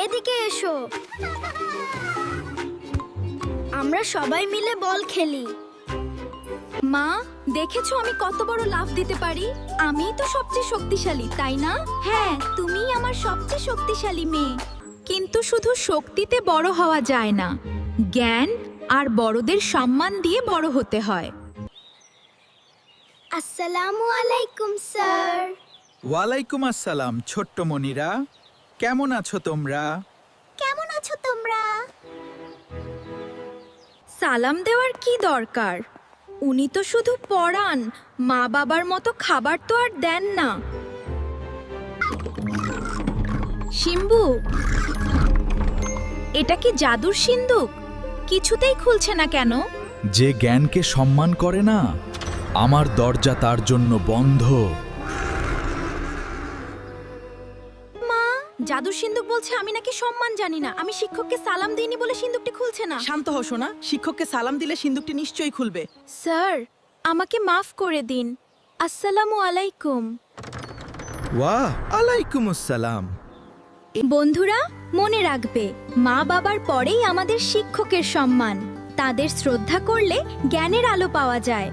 এদিকে এসো। আমরা সবাই মিলে বল খেলি। মা, দেখেছো আমি কত বড় লাফ দিতে পারি? আমিই তো সবচেয়ে শক্তিশালী, তাই না? হ্যাঁ, তুমিই আমার সবচেয়ে শক্তিশালী মেয়ে। কিন্তু শুধু শক্তিতে বড় হওয়া যায় না, জ্ঞান আর বড়দের সম্মান দিয়ে বড় হতে হয়। আসসালামু আলাইকুম স্যার। ওয়ালাইকুম আসসালাম ছোট্ট মনিরা, কেমন আছো তোমরা? কেমন আছো তোমরা? সালাম দেওয়ার কি দরকার? উনি তো শুধু পড়ান, মা বাবার মতো খাবার তো আর দেন না। শিম্বু, এটা কি জাদুর সিন্দুক? কিছুতেই খুলছে না কেন? যে জ্ঞানকে সম্মান করে না, আমার দরজা তার জন্য বন্ধ। মা, জাদুর সিন্দুক বলছে আমি নাকি সম্মান জানি না। আমি শিক্ষককে সালাম দিইনি বলে সিন্দুকটি খুলছে না। শান্ত হও সোনা, শিক্ষককে সালাম দিলে সিন্দুকটি নিশ্চয়ই খুলবে। স্যার, আমাকে মাফ করে দিন। আসসালামু আলাইকুম। ওয়াহ, আলাইকুম আসসালাম। বন্ধুরা, মনে রাখবে, মা বাবার পরেই আমাদের শিক্ষকের সম্মান। তাদের শ্রদ্ধা করলে জ্ঞানের আলো পাওয়া যায়।